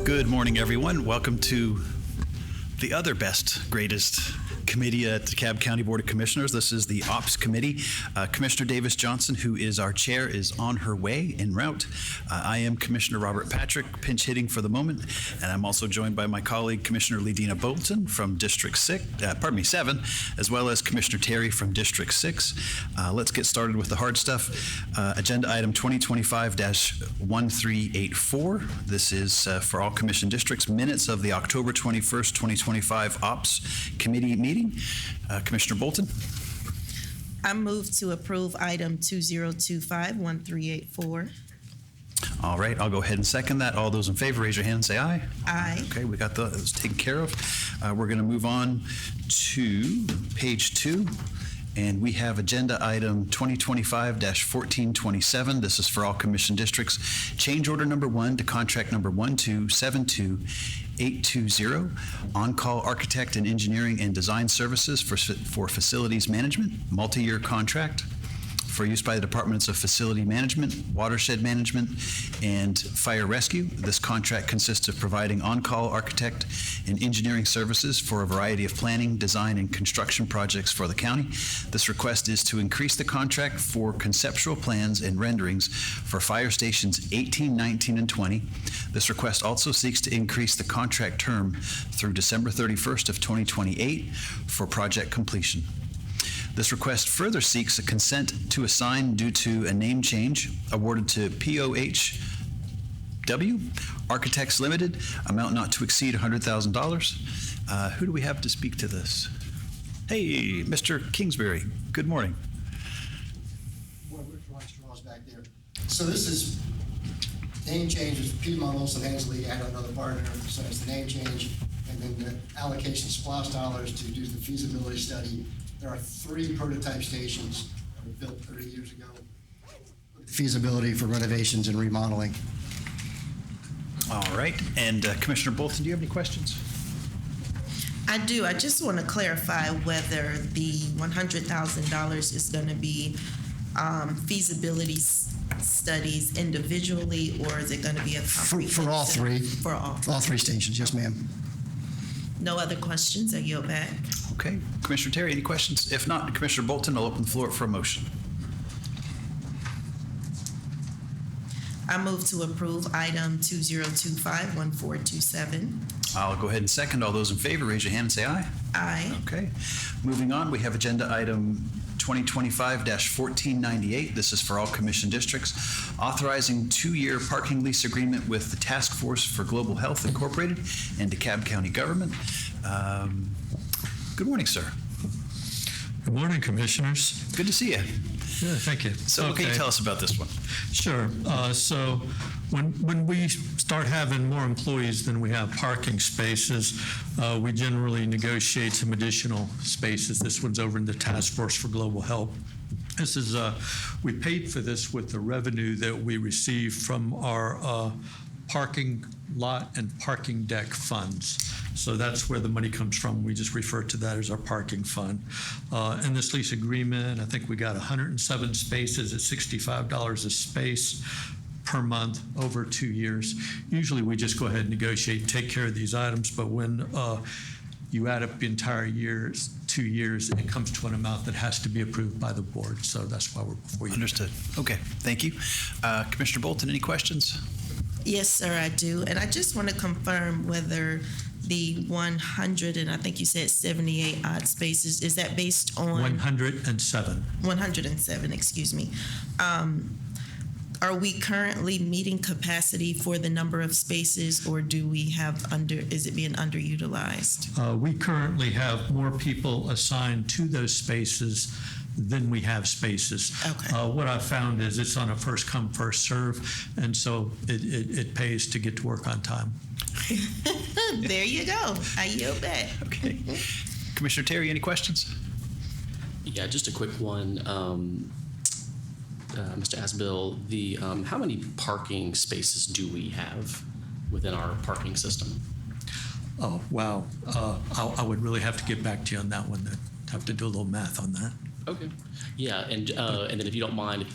Good morning, everyone. Welcome to the other best, greatest committee at DeKalb County Board of Commissioners. This is the Ops Committee. Commissioner Davis Johnson, who is our chair, is on her way en route. I am Commissioner Robert Patrick, pinch hitting for the moment, and I'm also joined by my colleague, Commissioner Ledina Bolton from District 7, as well as Commissioner Terry from District 6. Let's get started with the hard stuff. Agenda item 2025-1384. This is for all commission districts, minutes of the October 21st, 2025 Ops Committee meeting. Commissioner Bolton. I move to approve item 2025-1384. All right, I'll go ahead and second that. All those in favor, raise your hand and say aye. Aye. Okay, we got those taken care of. We're going to move on to page 2. And we have agenda item 2025-1427. This is for all commission districts. Change order number 1 to contract number 1272820, on-call architect and engineering and design services for facilities management, multi-year contract for use by the Departments of Facility Management, Watershed Management, and Fire Rescue. This contract consists of providing on-call architect and engineering services for a variety of planning, design, and construction projects for the county. This request is to increase the contract for conceptual plans and renderings for fire stations 18, 19, and 20. This request also seeks to increase the contract term through December 31st of 2028 for project completion. This request further seeks a consent to assign due to a name change awarded to POHW Architects Limited, amount not to exceed $100,000. Who do we have to speak to this? Hey, Mr. Kingsbury, good morning. Straws back there. So this is name changes. Piedmont Olson Hensley add another partner, so it's the name change, and then the allocation SPLOST dollars to do the feasibility study. There are 3 prototype stations that were built 30 years ago. Feasibility for renovations and remodeling. All right, and Commissioner Bolton, do you have any questions? I do. I just want to clarify whether the $100,000 is going to be feasibility studies individually, or is it going to be a comprehensive? For all 3. For all. All 3 stations, yes, ma'am. No other questions? I yield back. Okay, Commissioner Terry, any questions? If not, Commissioner Bolton, I'll open the floor for a motion. I move to approve item 2025-1427. I'll go ahead and second. All those in favor, raise your hand and say aye. Aye. Okay, moving on, we have agenda item 2025-1498. This is for all commission districts, authorizing 2-year parking lease agreement with the Task Force for Global Health Incorporated and DeKalb County Government. Good morning, sir. Good morning, commissioners. Good to see you. Yeah, thank you. So what can you tell us about this one? Sure. So when we start having more employees than we have parking spaces, we generally negotiate some additional spaces. This one's over in the Task Force for Global Health. This is, we paid for this with the revenue that we received from our parking lot and parking deck funds. So that's where the money comes from. We just refer to that as our parking fund. In this lease agreement, I think we got 107 spaces at $65 a space per month over 2 years. Usually we just go ahead and negotiate and take care of these items, but when you add up the entire years, 2 years, it comes to an amount that has to be approved by the board. So that's why we're before you. Understood. Okay, thank you. Commissioner Bolton, any questions? Yes, sir, I do. And I just want to confirm whether the 100, and I think you said 78 odd spaces, is that based on? 107. 107, excuse me. Are we currently meeting capacity for the number of spaces, or do we have is it being underutilized? We currently have more people assigned to those spaces than we have spaces. Okay. What I've found is it's on a first come, first serve, and so it pays to get to work on time. There you go. I yield back. Okay. Commissioner Terry, any questions? Yeah, just a quick one. Mr. Asbill, how many parking spaces do we have within our parking system? Oh, wow. I would really have to get back to you on that one. I'd have to do a little math on that. Okay. Yeah, and then if you don't mind,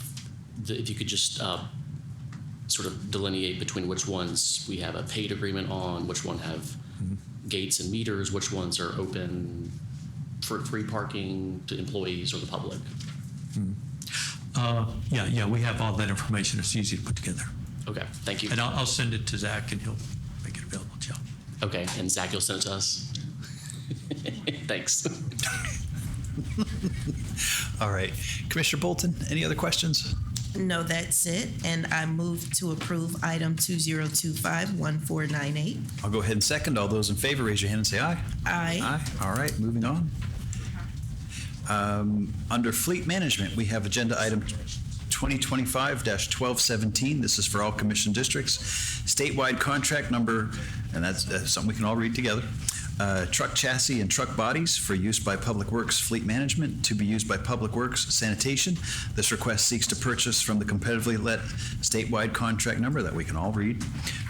if you could just sort of delineate between which ones we have a paid agreement on, which one have gates and meters, which ones are open for free parking to employees or the public? Yeah, we have all that information. It's easy to put together. Okay, thank you. And I'll send it to Zach, and he'll make it available to you. Okay, and Zach, you'll send it to us? Thanks. All right. Commissioner Bolton, any other questions? No, that's it. And I move to approve item 2025-1498. I'll go ahead and second. All those in favor, raise your hand and say aye. Aye. Aye. All right, moving on. Under Fleet Management, we have agenda item 2025-1217. This is for all commission districts. Statewide contract number, and that's something we can all read together. Truck chassis and truck bodies for use by Public Works Fleet Management to be used by Public Works Sanitation. This request seeks to purchase from the competitively let statewide contract number that we can all read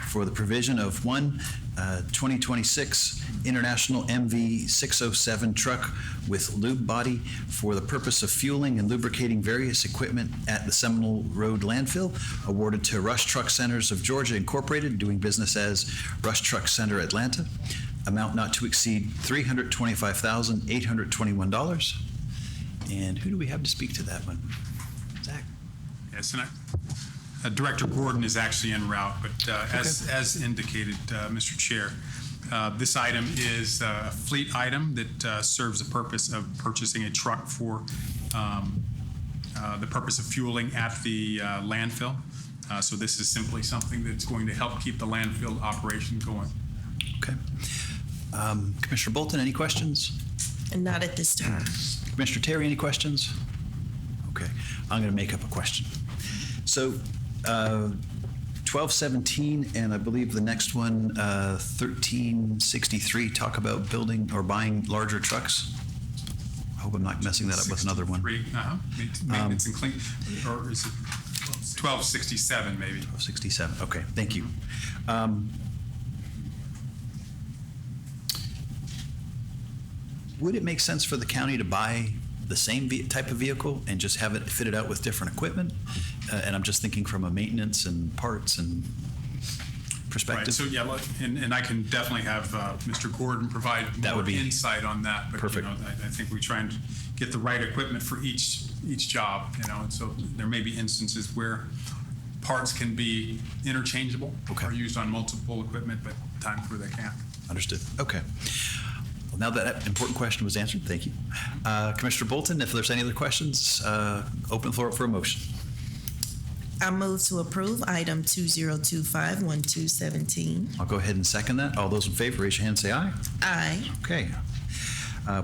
for the provision of one 2026 International MV 607 truck with lube body for the purpose of fueling and lubricating various equipment at the Seminole Road landfill, awarded to Rush Truck Centers of Georgia Incorporated, doing business as Rush Truck Center Atlanta. Amount not to exceed $325,821. And who do we have to speak to that one? Zach? Yes, and Director Gordon is actually en route, but as indicated, Mr. Chair, this item is a fleet item that serves the purpose of purchasing a truck for the purpose of fueling at the landfill. So this is simply something that's going to help keep the landfill operation going. Okay. Commissioner Bolton, any questions? And not at this time. Commissioner Terry, any questions? Okay, I'm going to make up a question. So 1217, and I believe the next one, 1363, talk about building or buying larger trucks. I hope I'm not messing that up with another one. Maintenance and clean, or is it 1267 maybe? 1267, okay, thank you. Would it make sense for the county to buy the same type of vehicle and just have it fitted out with different equipment? And I'm just thinking from a maintenance and parts and perspective. Right, so yeah, and I can definitely have Mr. Gordon provide more insight on that. But perfect. You know, I think we try and get the right equipment for each job. You know, and so there may be instances where parts can be interchangeable or used on multiple equipment, but times where they can't. Understood. Okay. Well, now that important question was answered, thank you. Commissioner Bolton, if there's any other questions, open the floor up for a motion. I move to approve item 2025-1217. I'll go ahead and second that. All those in favor, raise your hand and say aye. Aye. Okay.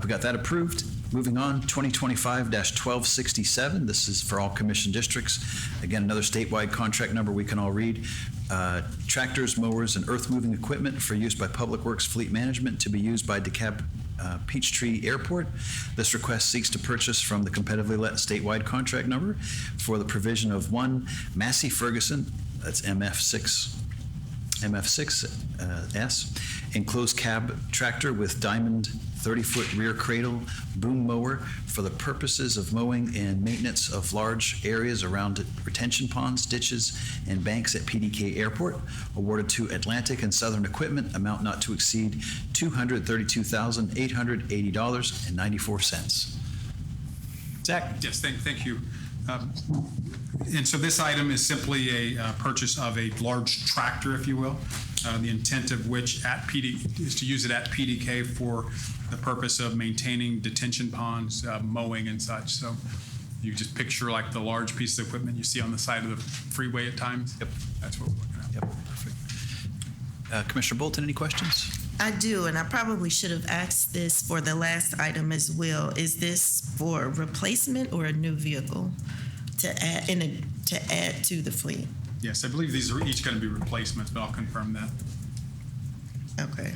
We got that approved. Moving on, 2025-1267. This is for all commission districts. Again, another statewide contract number we can all read. Tractors, mowers, and earth-moving equipment for use by Public Works Fleet Management to be used by DeKalb Peachtree Airport. This request seeks to purchase from the competitively let statewide contract number for the provision of one Massey Ferguson, that's MF6S, enclosed cab tractor with diamond 30-foot rear cradle boom mower for the purposes of mowing and maintenance of large areas around retention ponds, ditches, and banks at PDK Airport, awarded to Atlantic and Southern Equipment, amount not to exceed $232,880.94. Zach? Yes, thank you. And so this item is simply a purchase of a large tractor, if you will, the intent of which is to use it at PDK for the purpose of maintaining detention ponds, mowing and such. So you just picture like the large piece of equipment you see on the side of the freeway at times. Yep. That's what we're looking at. Yep, perfect. Commissioner Bolton, any questions? I do, and I probably should have asked this for the last item as well. Is this for replacement or a new vehicle to add to the fleet? Yes, I believe these are each going to be replacements, but I'll confirm that. Okay.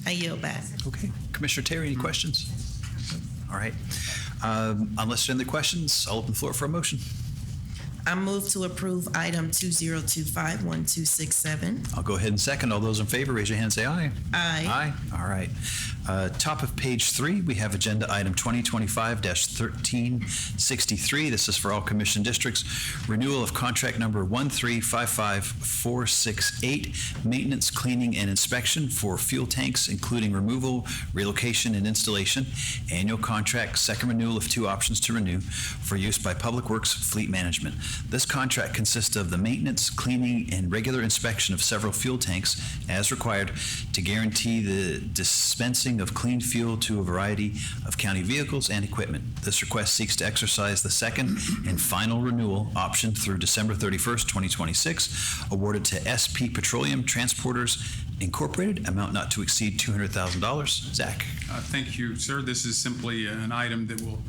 I yield back. Okay. Commissioner Terry, any questions? All right. Unless there are any questions, I'll open the floor for a motion. I move to approve item 2025-1267. I'll go ahead and second. All those in favor, raise your hand, say aye. Aye. Aye. All right. Top of page 3, we have agenda item 2025-1363. This is for all commission districts. Renewal of contract number 1355468, maintenance, cleaning, and inspection for fuel tanks, including removal, relocation, and installation. Annual contract, second renewal of 2 options to renew for use by Public Works Fleet Management. This contract consists of the maintenance, cleaning, and regular inspection of several fuel tanks as required to guarantee the dispensing of clean fuel to a variety of county vehicles and equipment. This request seeks to exercise the second and final renewal option through December 31st, 2026, awarded to SP Petroleum Transporters Incorporated, amount not to exceed $200,000. Zach. Thank you, sir. This is simply an item that will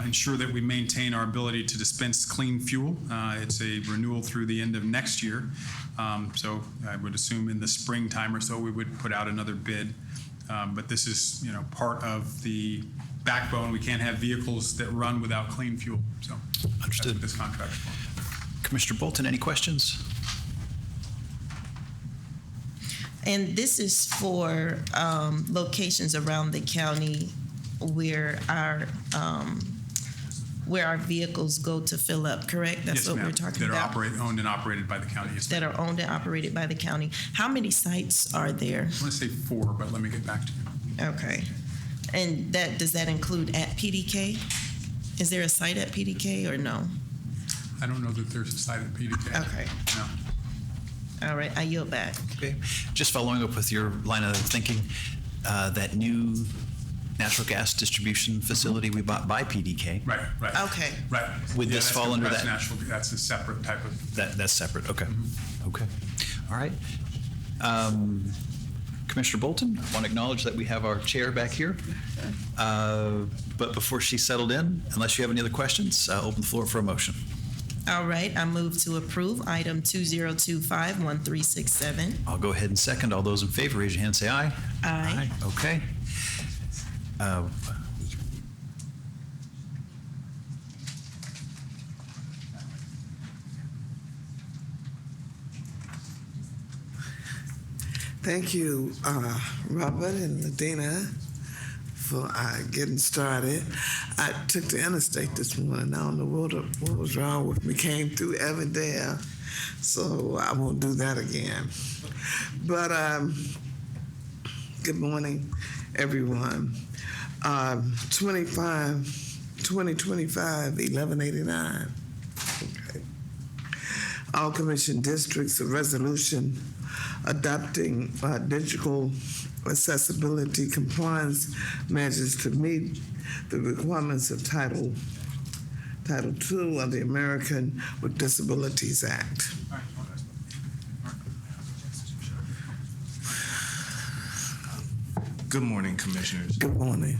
ensure that we maintain our ability to dispense clean fuel. It's a renewal through the end of next year. So I would assume in the springtime or so, we would put out another bid. But this is, part of the backbone. We can't have vehicles that run without clean fuel. So Understood. That's what this contract is for. Commissioner Bolton, any questions? And this is for locations around the county where our vehicles go to fill up, correct? That's Yes, what ma'am. we're talking That about? are owned and operated by the county. Yes, ma'am. That are owned and operated by the county. How many sites are there? I want to say 4, but let me get back to you. Okay. And does that include at PDK? Is there a site at PDK or no? I don't know that there's a site at PDK. Okay. No. All right, I yield back. Okay. Just following up with your line of thinking, that new natural gas distribution facility we bought by PDK, Right. Okay. Right. Would this that's fall under compressed that? Natural, that's a separate type of. that's separate. Okay. Okay. All right. Commissioner Bolton, I want to acknowledge that we have our chair back here. But before she's settled in, unless you have any other questions, I'll open the floor for a motion. All right, I move to approve item 2025-1367. I'll go ahead and second. All those in favor, raise your hand, say aye. Aye. Okay. Thank you, Robert and Ladina, for getting started. I took the interstate this morning. I don't know what was wrong with me. Came through Everdale, so I won't do that again. But good morning, everyone. 2025, 1189. Okay. All commission districts, a resolution adopting digital accessibility compliance measures to meet the requirements of Title II of the American with Disabilities Act. Good morning, Commissioners. Good morning.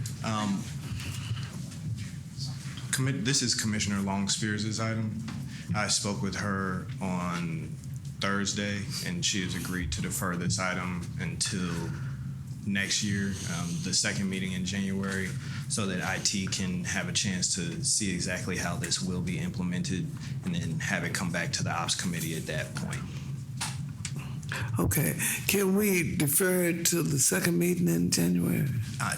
This is Commissioner Long-Spears' item. I spoke with her on Thursday, and she has agreed to defer this item until next year, the second meeting in January, so that IT can have a chance to see exactly how this will be implemented and then have it come back to the Ops Committee at that point. Okay. Can we defer it to the second meeting in January?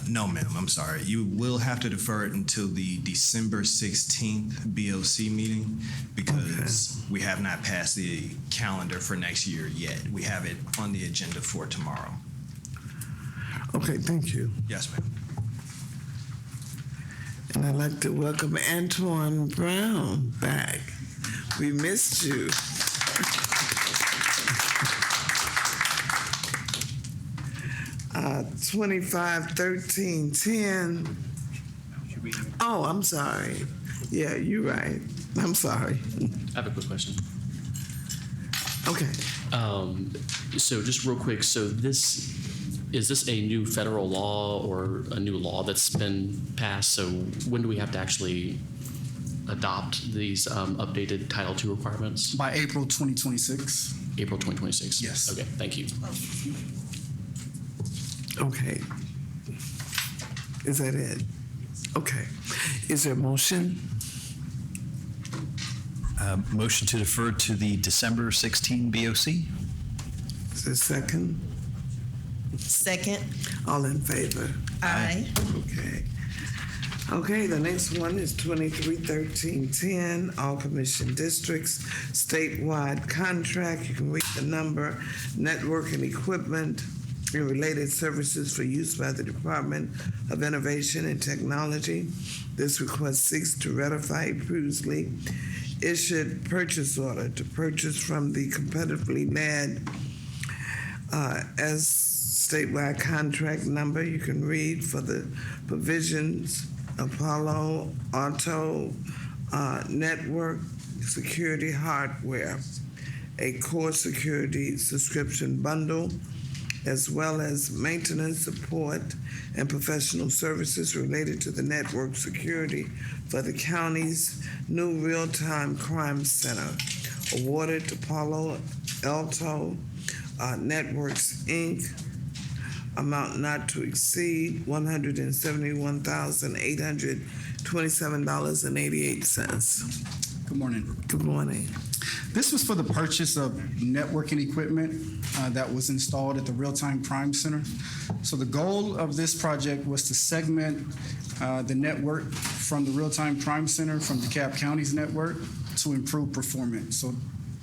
No, ma'am, I'm sorry. You will have to defer it until the December 16th BOC meeting because we have not passed the calendar for next year yet. We have it on the agenda for tomorrow. Okay, thank you. Yes, ma'am. And I'd like to welcome Antoine Brown back. We missed you. Uh, 25-13-10. Oh, I'm sorry. Yeah, you're right. I'm sorry. I have a quick question. Okay. So just real quick, is this a new federal law or a new law that's been passed? So when do we have to actually adopt these updated Title II requirements? By April 2026. April 2026? Yes. Okay, thank you. Okay. Is that it? Okay. Is there a motion? Motion to defer to the December 16 BOC. Is there a second? Second. All in favor? Aye. Okay. Okay, the next one is 231310, all commission districts, statewide contract. You can read the number, network and equipment and related services for use by the Department of Innovation and Technology. This request seeks to ratify a previously issued purchase order to purchase from the competitively led as statewide contract number you can read for the provisions Apollo Auto Network Security Hardware, a core security subscription bundle, as well as maintenance, support, and professional services related to the network security for the county's new real-time crime center, awarded to Palo Alto Networks, Inc., amount not to exceed $171,827.88. Good morning. Good morning. This was for the purchase of networking equipment that was installed at the Real-Time Crime Center. So the goal of this project was to segment the network from the Real-Time Crime Center from DeKalb County's network to improve performance. So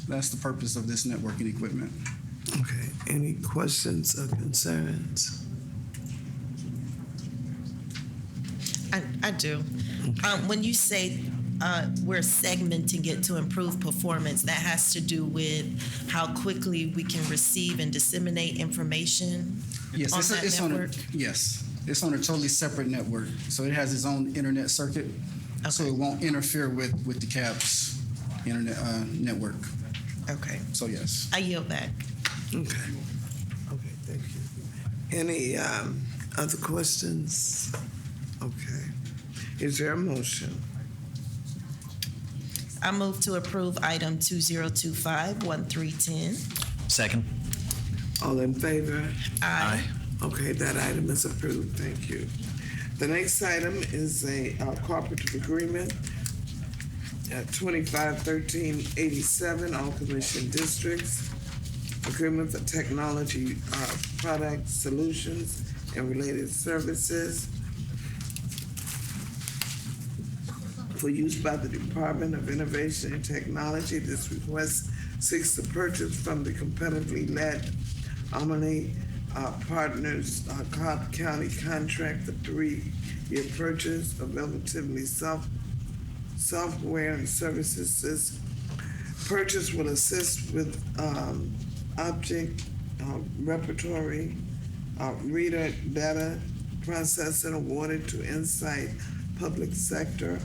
that's the purpose of this networking equipment. Okay, any questions or concerns? I do. When you say we're segmenting it to improve performance, that has to do with how quickly we can receive and disseminate information Yes, on it's that network? yes, it's on a totally separate network. So it has its own internet circuit, so it won't interfere with DeKalb's internet network. Okay. So yes. I yield back. Okay. Okay, thank you. Any other questions? Okay. Is there a motion? I move to approve item 2025-1310. Second. All in favor? Aye. Okay, that item is approved. Thank you. The next item is a cooperative agreement at 251387, all commission districts. Agreement for technology product solutions and related services for use by the Department of Innovation and Technology. This request seeks to purchase from the competitively led Omni Partners DeKalb County contract for 3-year purchase of relatively software and services. This purchase will assist with object repertory reader data processing awarded to Insight Public Sector,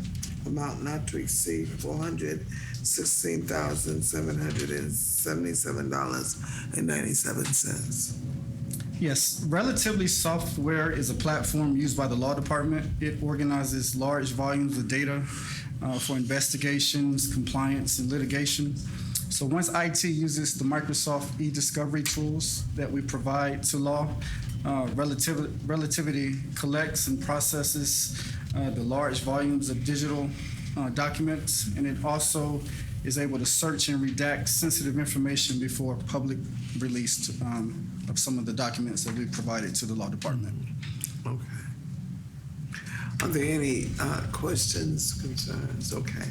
amount not to exceed $416,777.97. Yes, Relatively Software is a platform used by the law department. It organizes large volumes of data for investigations, compliance, and litigation. So once IT uses the Microsoft e-discovery tools that we provide to law, Relativity collects and processes the large volumes of digital documents, and it also is able to search and redact sensitive information before public release of some of the documents that we provided to the law department. Okay. Are there any questions, concerns? Okay.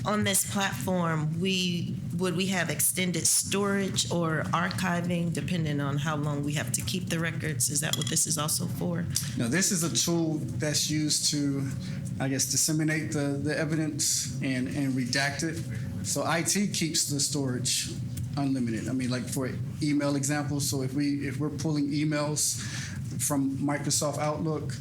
On this platform, would we have extended storage or archiving depending on how long we have to keep the records? Is that what this is also for? Now, this is a tool that's used to, I guess, disseminate the evidence and redact it. So IT keeps the storage unlimited. I mean, like for email examples, so if we're pulling emails from Microsoft Outlook,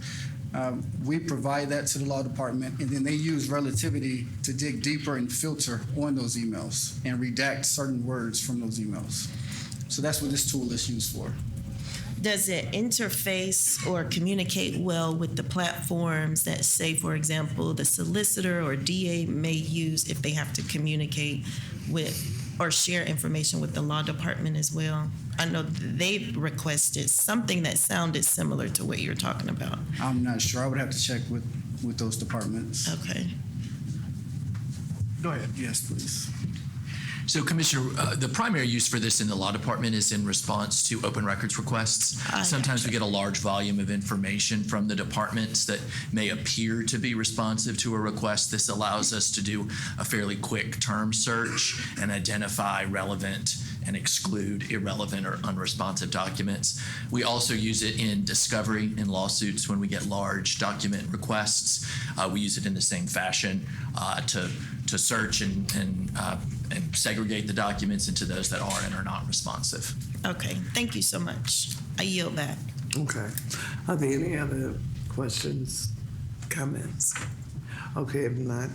we provide that to the law department, and then they use Relativity to dig deeper and filter on those emails and redact certain words from those emails. So that's what this tool is used for. Does it interface or communicate well with the platforms that, say, for example, the solicitor or DA may use if they have to communicate with or share information with the law department as well? I know they requested something that sounded similar to what you're talking about. I'm not sure. I would have to check with those departments. Okay. Go ahead. Yes, please. So, Commissioner, the primary use for this in the law department is in response to open records requests. Sometimes we get a large volume of information from the departments that may appear to be responsive to a request. This allows us to do a fairly quick term search and identify relevant and exclude irrelevant or unresponsive documents. We also use it in discovery in lawsuits when we get large document requests. We use it in the same fashion to search and segregate the documents into those that are and are not responsive. Okay, thank you so much. I yield back. Okay. Are there any other questions, comments? Okay, if not,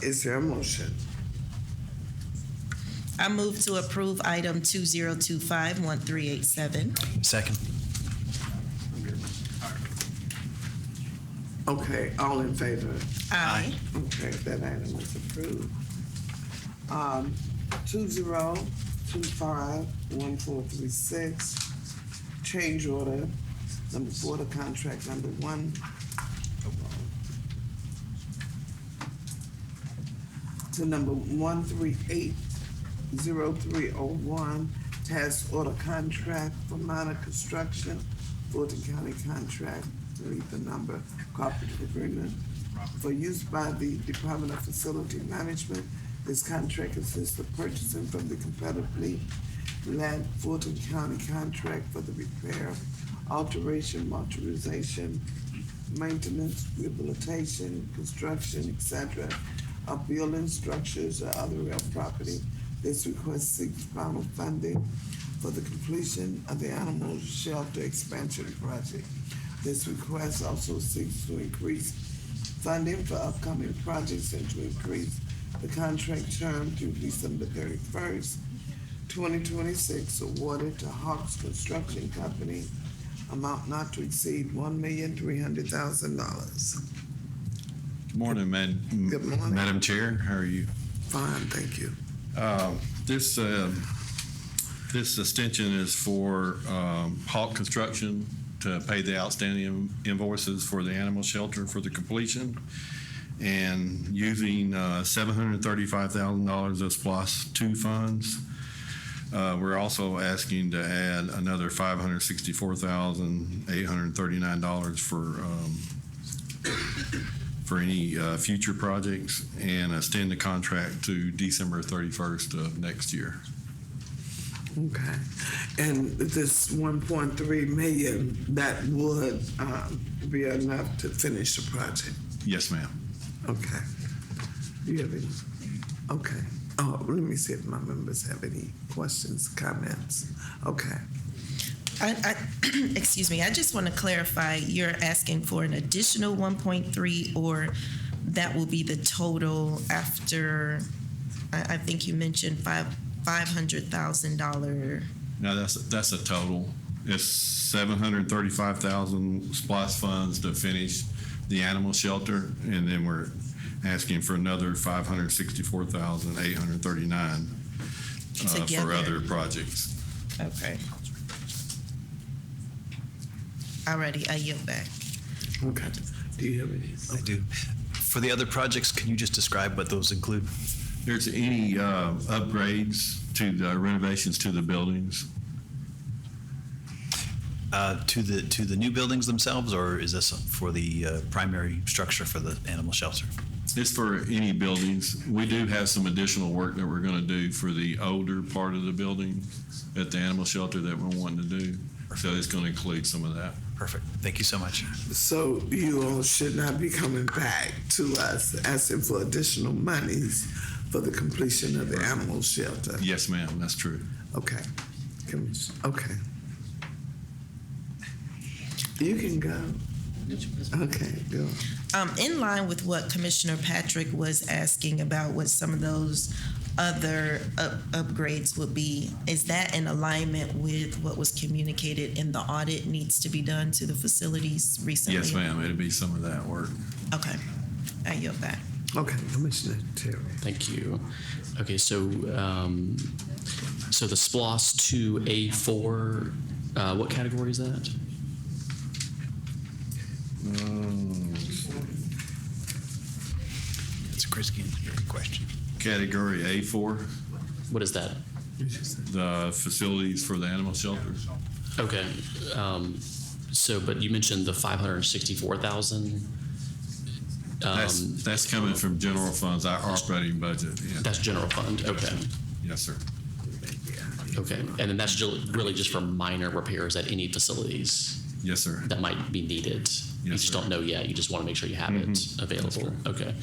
is there a motion? I move to approve item 2025-1387. Second. Okay, all in favor? Aye. Okay, that item is approved. 2025-1436, change order number 4 to contract number 1. To number 1380301, task order contract for minor construction, Fulton County contract, delete the number, cooperative agreement for use by the Department of Facility Management. This contract consists of purchasing from the competitively led Fulton County contract for the repair, alteration, motorization, maintenance, rehabilitation, construction, etc. of buildings, structures, or other real property. This request seeks final funding for the completion of the animal shelter expansion project. This request also seeks to increase funding for upcoming projects and to increase the contract term to December 31st, 2026, awarded to Hawks Construction Company, amount not to exceed $1,300,000. Good morning, Good morning. Madam Chair. How are you? Fine, thank you. This extension is for Hawk Construction to pay the outstanding invoices for the animal shelter for the completion, and using $735,000 of SPLOST 2 funds. We're also asking to add another $564,839 for any future projects, and extend the contract to December 31st of next year. Okay, and this 1.3 million, that would be enough to finish the project? Yes, ma'am. Okay. Do you have any? Okay. Oh, let me see if my members have any questions, comments. Okay. I excuse me, I just want to clarify, you're asking for an additional 1.3, or that will be the total after, I think you mentioned $500,000. No, that's a total. It's $735,000 SPLOST funds to finish the animal shelter, and then we're asking for another $564,839 for other projects. Okay. Alrighty, I yield back. Okay. Do you have any? I do. For the other projects, can you just describe what those include? There's any upgrades to the renovations to the buildings. To the new buildings themselves, or is this for the primary structure for the animal shelter? It's for any buildings. We do have some additional work that we're going to do for the older part of the building at the animal shelter that we're wanting to do. So it's going to include some of that. Perfect. Thank you so much. So you all should not be coming back to us asking for additional monies for the completion of the animal shelter? Yes, ma'am. That's true. Okay. Okay. You can go. Okay, go. In line with what Commissioner Patrick was asking about what some of those other upgrades would be, is that in alignment with what was communicated in the audit needs to be done to the facilities recently? Yes, ma'am. It'll be some of that work. Okay, I yield back. Okay, Commissioner Terry. Thank you. Okay, so so the SPLOST 2A4, what category is that? It's a Risky engineering question. Category A4, What is that? the facilities for the animal shelters. Okay. But you mentioned the 564,000. That's coming from general funds, our operating budget. Yeah. That's general fund. Okay. Yes, sir. Okay. And then that's really just for minor repairs at any facilities Yes, sir. that might be needed. You Yes, just sir. don't know yet. You just want to make sure you have it available. Okay.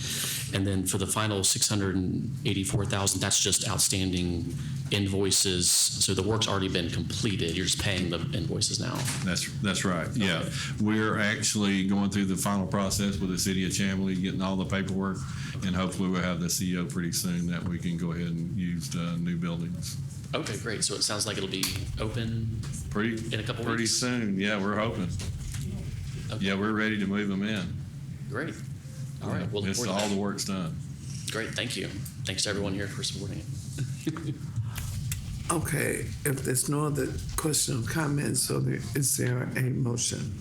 And then for the final 684,000, that's just outstanding invoices. So the work's already been completed. You're just paying the invoices now. That's right. Yeah. Okay. We're actually going through the final process with the city of Chamblee, getting all the paperwork, and hopefully we'll have the CO pretty soon that we can go ahead and use the new buildings. Okay, great. So it sounds like it'll be open in a couple Pretty weeks. soon. Yeah, we're hoping. Okay. Yeah, we're ready to move them in. Great. All right. We'll look It's forward to all that. the work's done. Great. Thank you. Thanks to everyone here for supporting it. Okay, if there's no other question or comments, is there a motion?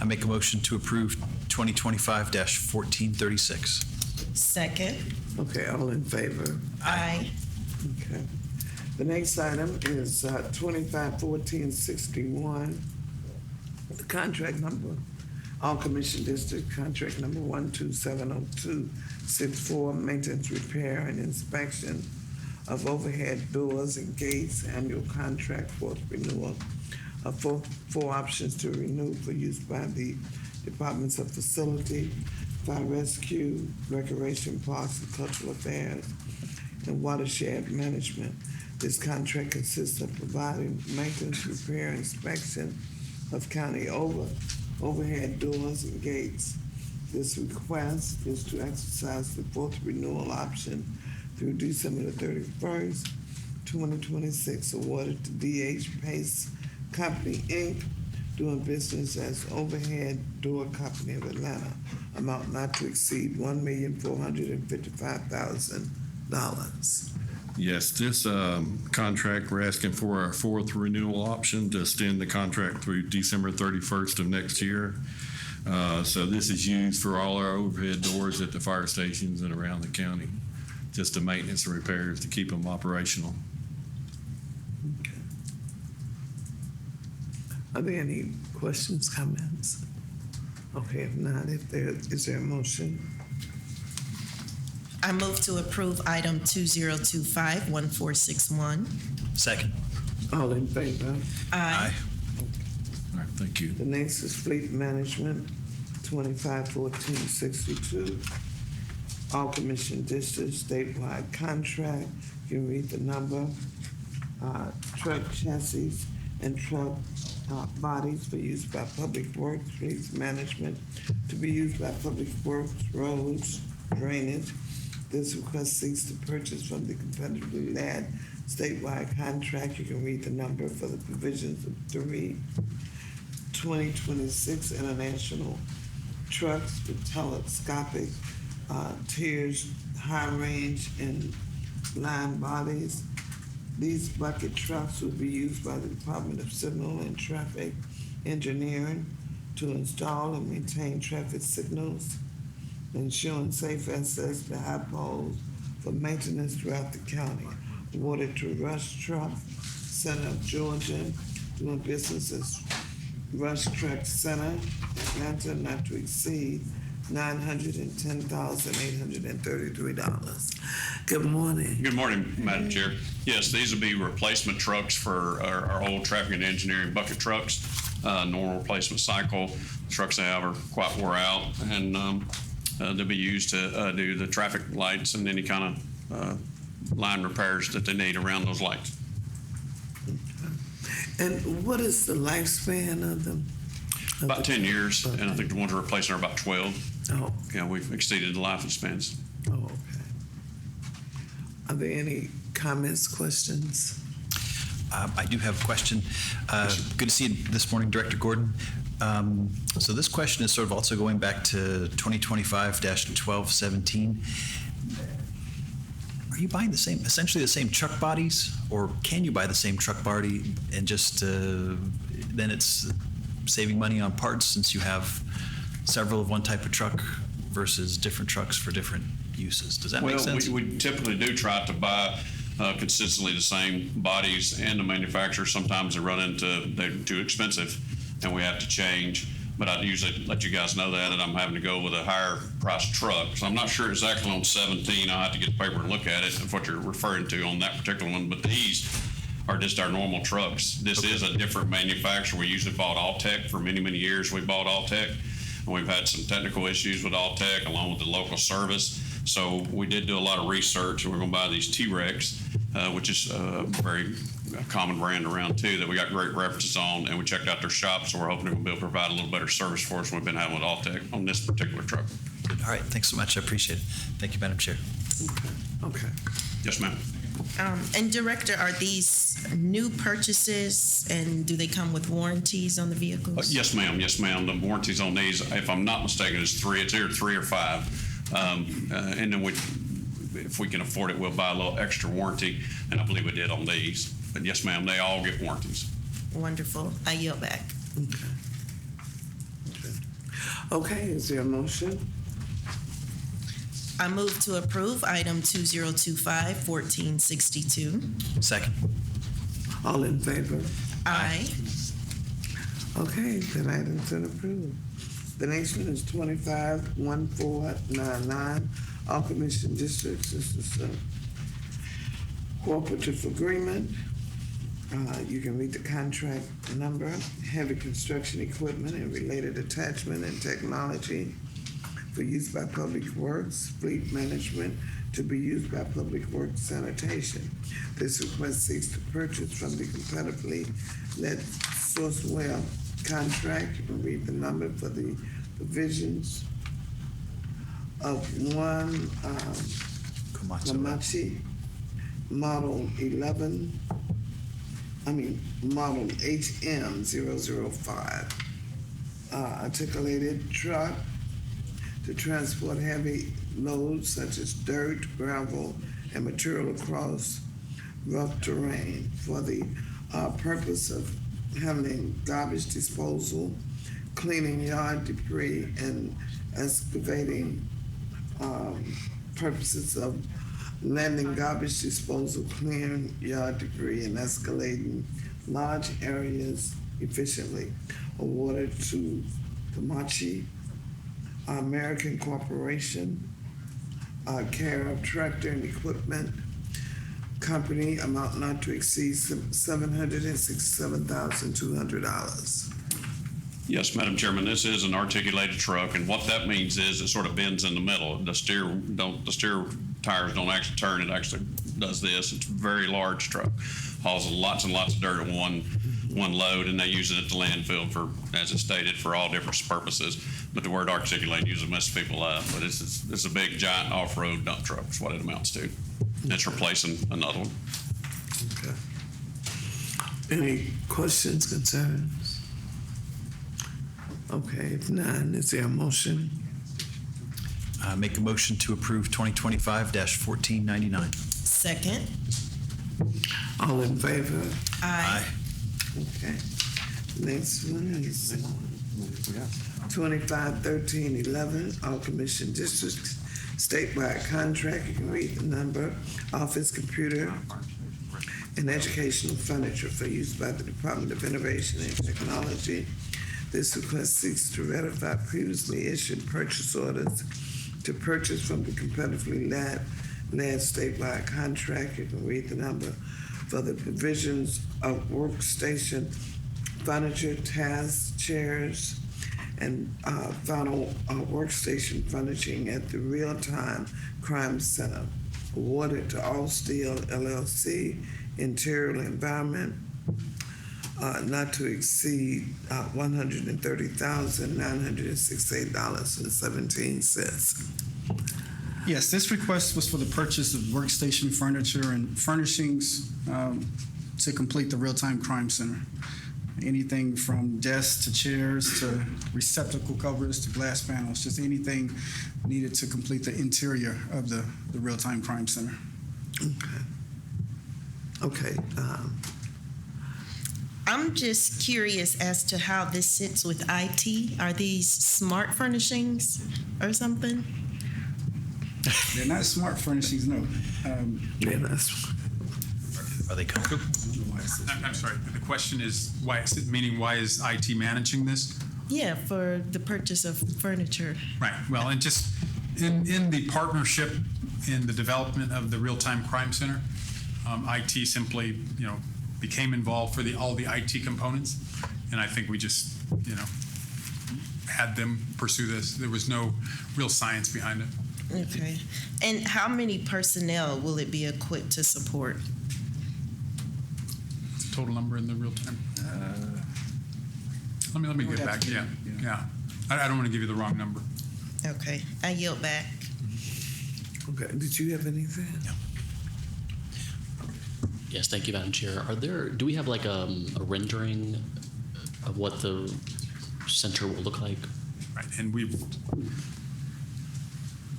I make a motion to approve 2025-1436. Second. Okay, all in favor? Aye. Okay. The next item is 251461. The contract number, All Commission District, contract number 1270264, maintenance, repair, and inspection of overhead doors and gates, annual contract for renewal. Four options to renew for use by the Departments of Facility, Fire Rescue, Recreation, Parks and Cultural Affairs, and Watershed Management. This contract consists of providing maintenance, repair, inspection of county overhead doors and gates. This request is to exercise the fourth renewal option through December the 31st, 2026, awarded to DH Pace Company, Inc., doing business as Overhead Door Company of Atlanta, amount not to exceed $1,455,000. Yes, this contract, we're asking for our fourth renewal option to extend the contract through December 31st of next year. So this is used for all our overhead doors at the fire stations and around the county, just the maintenance and repairs to keep them operational. Are there any questions, comments? Okay, if not, is there a motion? I move to approve item 2025-1461. Second. All in favor? Aye. All right, thank you. The next is Fleet Management, 251462. All Commission Districts, statewide contract. You can read the number. Truck chassis and truck bodies for use by Public Works, Fleet Management, to be used by Public Works, roads, drainage. This request seeks to purchase from the competitively led statewide contract. You can read the number for the provisions of 2026 international trucks with telescopic tiers, high range, and line bodies. These bucket trucks will be used by the Department of Signal and Traffic Engineering to install and maintain traffic signals, ensuring safe access to high poles for maintenance throughout the county. Awarded to Rush Truck Center of Georgia, doing business as Rush Truck Center, Atlanta, not to exceed $910,833. Good morning. Good morning, Madam Chair. Yes, these will be replacement trucks for our old traffic and engineering bucket trucks. Normal replacement cycle. Trucks they have are quite wore out, and they'll be used to do the traffic lights and any kind of line repairs that they need around those lights. And what is the lifespan of them? About 10 years, and I think the ones we're replacing are about 12. Oh, Yeah, we've exceeded the life spans. okay. Are there any comments, questions? I do have a question. Good to see you this morning, Director Gordon. So this question is sort of also going back to 2025-1217. Are you buying essentially the same truck bodies, or can you buy the same truck body and just then it's saving money on parts since you have several of one type of truck versus different trucks for different uses. Does that make sense? Well, we typically do try to buy consistently the same bodies and the manufacturer. Sometimes they run into, they're too expensive and we have to change. But I usually let you guys know that I'm having to go with a higher priced truck. So I'm not sure exactly on 17. I'll have to get the paper and look at it of what you're referring to on that particular one. But these are just our normal trucks. This is a different manufacturer. We usually bought Alltech for many, many years. We bought Alltech, and we've had some technical issues with Alltech along with the local service. So we did do a lot of research, and we're going to buy these T-Rex, which is a very common brand around too that we got great references on, and we checked out their shop, so we're hoping they're going to be able to provide a little better service for us than we've been having with Alltech on this particular truck. All right, thanks so much. I appreciate it. Thank you, Madam Chair. Okay. Yes, ma'am. And Director, are these new purchases, and do they come with warranties on the vehicles? Yes, ma'am. Yes, ma'am. The warranties on these, if I'm not mistaken, is 3. It's either 3 or 5. And then if we can afford it, we'll buy a little extra warranty, and I believe we did on these. But yes, ma'am, they all get warranties. Wonderful. I yield back. Okay, is there a motion? I move to approve item 2025-1462. Second. All in favor? Aye. Okay, that item's been approved. The next one is 251499, all commission districts. This is a cooperative agreement. You can read the contract number, heavy construction equipment and related attachment and technology for use by Public Works, fleet management to be used by Public Works sanitation. This request seeks to purchase from the competitively led Sourcewell contract. You can read the number for the provisions of one Komatsu model model HM005 articulated truck to transport heavy loads such as dirt, gravel, and material across rough terrain for the purpose of handling garbage disposal, cleaning yard debris, and excavating purposes of landing garbage disposal, clearing yard debris, and escalating large areas efficiently. Awarded to Komatsu American Corporation, care of Tractor and Equipment Company, amount not to exceed $767,200. Yes, Madam Chairman, this is an articulated truck, and what that means is it sort of bends in the middle. The steer tires don't actually turn, it actually does this. It's a very large truck, hauls lots and lots of dirt at one load, and they use it at the landfill for, as it stated, for all different purposes. But the word articulated usually messes people up, but it's a big, giant off-road dump truck is what it amounts to. It's replacing another one. Okay. Any questions, concerns? Okay, if none, is there a motion? Make a motion to approve 2025-1499. Second. All in favor? Aye. Okay. Next one is 251311, all commission districts, statewide contract. You can read the number, office computer and educational furniture for use by the Department of Innovation and Technology. This request seeks to ratify previously issued purchase orders to purchase from the competitively led statewide contract. You can read the number for the provisions of workstation furniture, tasks, chairs, and final workstation furnishing at the Real-Time Crime Center. Awarded to All Steel LLC, Interior Environment, not to exceed $130,968.17. Yes, this request was for the purchase of workstation furniture and furnishings to complete the Real-Time Crime Center. Anything from desks to chairs to receptacle covers to glass panels, just anything needed to complete the interior of the Real-Time Crime Center. Okay. I'm just curious as to how this sits with IT. Are these smart furnishings or something? They're not smart furnishings, no. Yeah, that's, Are they comfortable? I'm sorry, the question is, why is IT managing this? Yeah, for the purchase of furniture. Right, well, and just in the partnership in the development of the real-time crime center, IT simply, became involved for all the IT components. And I think we just, had them pursue this. There was no real science behind it. Okay. And how many personnel will it be equipped to support? What's the total number in the real-time? Let me get back, yeah. I don't want to give you the wrong number. Okay, I yield back. okay, did you have anything? Yes, thank you, Madam Chair. Do we have like a rendering of what the center will look like? Right, and we've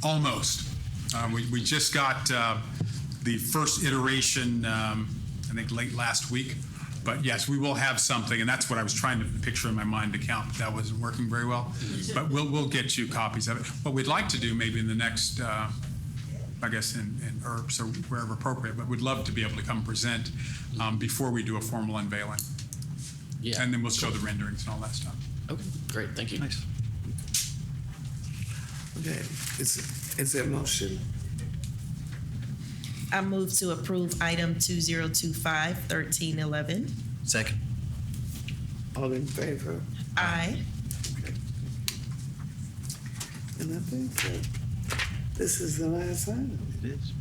almost. We just got the first iteration, I think late last week. But yes, we will have something, and that's what I was trying to picture in my mind to count. But that wasn't working very well. But we'll get you copies of it. What we'd like to do maybe in the next, I guess in ERPS or wherever appropriate, but we'd love to be able to come present before we do a formal unveiling. Yeah. And then we'll show the renderings and all that stuff. Okay, great, thank you. Nice. Okay, is there a motion? I move to approve item 2025-1311. Second. All in favor? Aye. And I think that this is the last item. It is.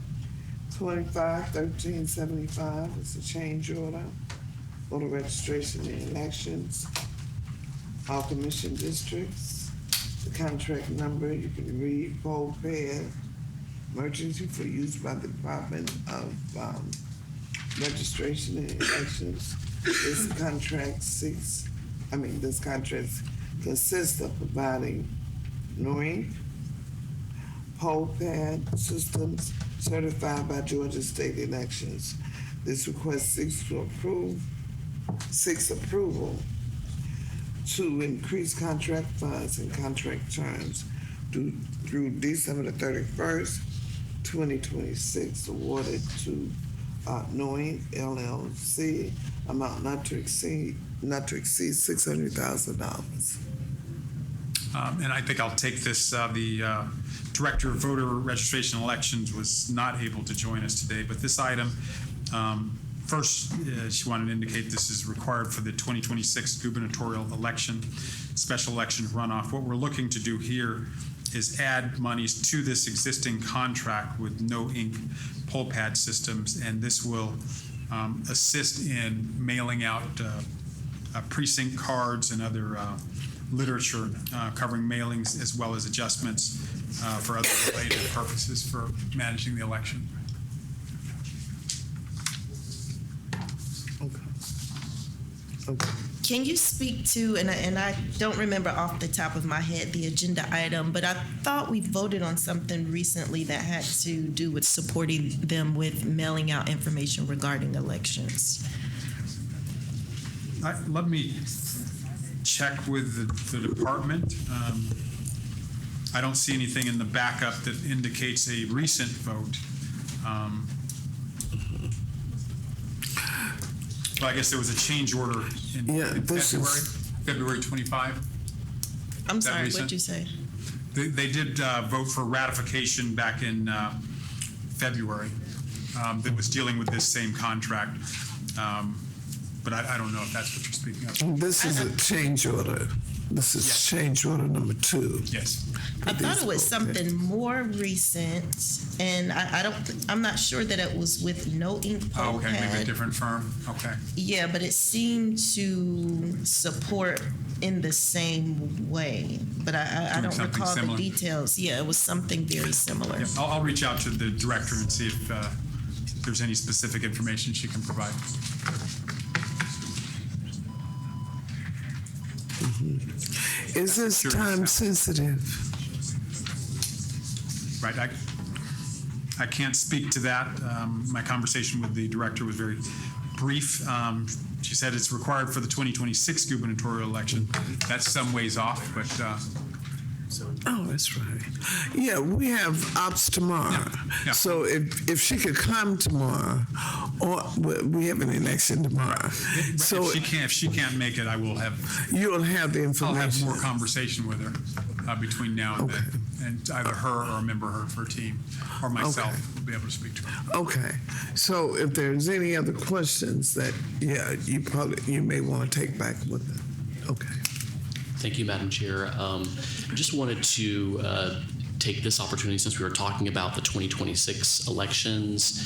25-1375 is a change order, voter registration and elections, all commission districts. The contract number, you can read, poll pad, emergency for use by the Department of Registration and Elections. This contract consists of providing NORINC, poll pad systems certified by Georgia State Elections. This request seeks approval to increase contract funds and contract terms through December the 31st, 2026, awarded to NORINC LLC, amount not to exceed $600,000. And I think I'll take this, the Director of Voter Registration and Elections was not able to join us today, but this item, first, she wanted to indicate this is required for the 2026 gubernatorial election, special election runoff. What we're looking to do here is add monies to this existing contract with NORINC poll pad systems, and this will assist in mailing out precinct cards and other literature covering mailings as well as adjustments for other related purposes for managing the election. Okay. Can you speak to, and I don't remember off the top of my head the agenda item, but I thought we voted on something recently that had to do with supporting them with mailing out information regarding elections. Let me check with the department. I don't see anything in the backup that indicates a recent vote. Well, I guess there was a change order in February 25. I'm Is that sorry, recent? what'd you say? They did vote for ratification back in February that was dealing with this same contract. But I don't know if that's what you're speaking of. This is a change order. This is change order number 2. Yes. I thought it was something more recent, and I'm not sure that it was with NORINC poll Oh, okay, maybe a pad. different firm. Okay. Yeah, but it seemed to support in the same way, but I Doing don't something recall similar. the details. Yeah, it was something very similar. Yeah, I'll reach out to the director and see if there's any specific information she can provide. Is this time sensitive? Right. I can't speak to that. My conversation with the director was very brief. She said it's required for the 2026 gubernatorial election. That's some ways off, but Oh, that's right. Yeah, we have ops tomorrow. Yeah. So if she could come tomorrow, or we have an election tomorrow. So If she can't make it, I will have. you'll have the I'll information. have more conversation with her between now and then, and either her or a member of her team or myself will be able to speak to her. Okay, so if there's any other questions that, you may want to take back with it. Okay. Thank you, Madam Chair. Just wanted to take this opportunity, since we were talking about the 2026 elections,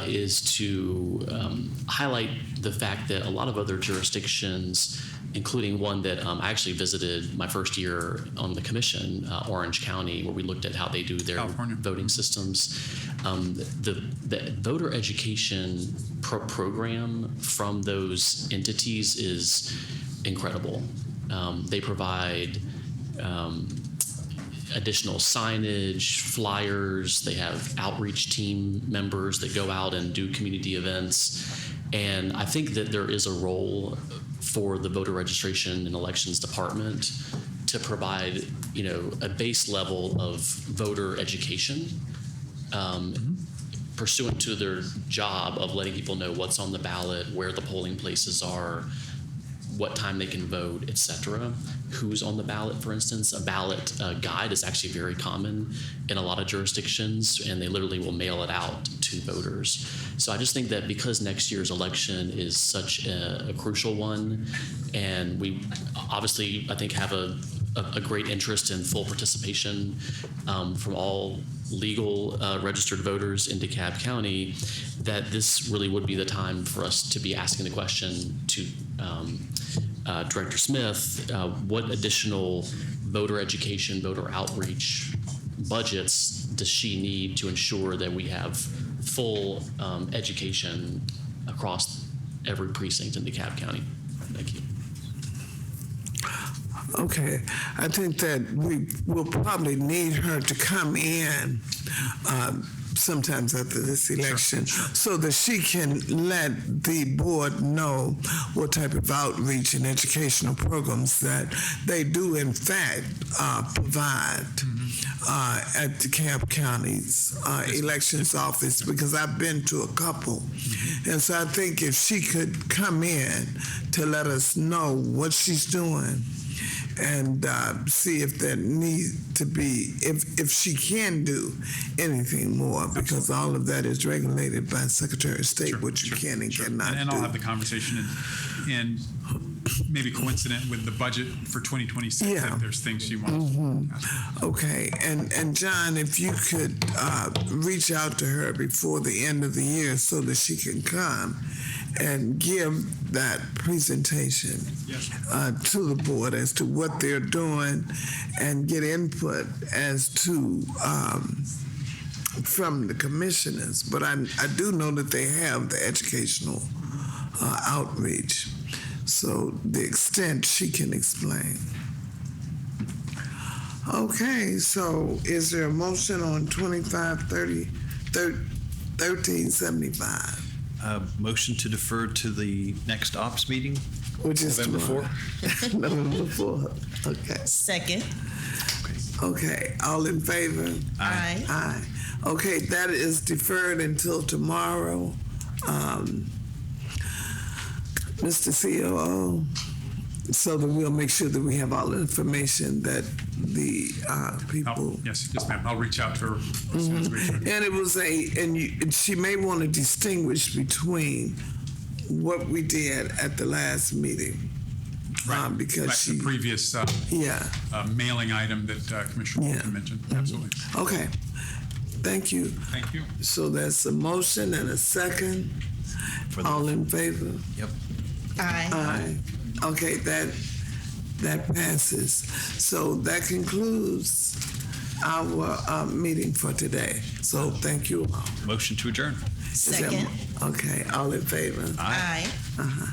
is to highlight the fact that a lot of other jurisdictions, including one that I actually visited my first year on the commission, Orange County, where we looked at how they do their California. voting systems. The voter education program from those entities is incredible. They provide additional signage, flyers. They have outreach team members that go out and do community events. And I think that there is a role for the voter registration and elections department to provide, a base level of voter education pursuant to their job of letting people know what's on the ballot, where the polling places are, what time they can vote, et cetera. Who's on the ballot, for instance. A ballot guide is actually very common in a lot of jurisdictions, and they literally will mail it out to voters. So I just think that because next year's election is such a crucial one, and we obviously, I think, have a great interest in full participation from all legal registered voters in DeKalb County, that this really would be the time for us to be asking the question to Director Smith, what additional voter education, voter outreach budgets does she need to ensure that we have full education across every precinct in DeKalb County? Thank you. Okay, I think that we will probably need her to come in sometimes after this election so that she can let the board know what type of outreach and educational programs that they do in fact provide at DeKalb County's elections office, because I've been to a couple. And so I think if she could come in to let us know what she's doing and see if there needs to be, if she can do anything more, because all of that is regulated by Secretary of State, what you can and cannot do. And I'll have the conversation and maybe coincident with the budget for 2026, if there's things she wants to ask. Okay, and John, if you could reach out to her before the end of the year so that she can come and give that presentation to the board as to what they're doing and get input as to from the commissioners. But I do know that they have the educational outreach, so the extent she can explain. Okay, so is there a motion on 1375? Motion to defer to the next ops meeting, Which is November tomorrow. 4th. November 4th. Okay. Second. Okay. All in favor? Aye. Aye. Okay, that is deferred until tomorrow. Mr. COO, so that we'll make sure that we have all the information that the people. Yes, ma'am. I'll reach out to her as soon as we can. And it was and she may want to distinguish between what we did at the last meeting. Right. Because the previous mailing item that Commissioner Walton mentioned. Absolutely. Okay. Thank you. Thank you. So that's a motion and a second. All in favor? Yep. Aye. Aye. Okay, that passes. So that concludes our meeting for today. So thank you all. Motion to adjourn. Second. Okay, all in favor? Aye. Uh-huh.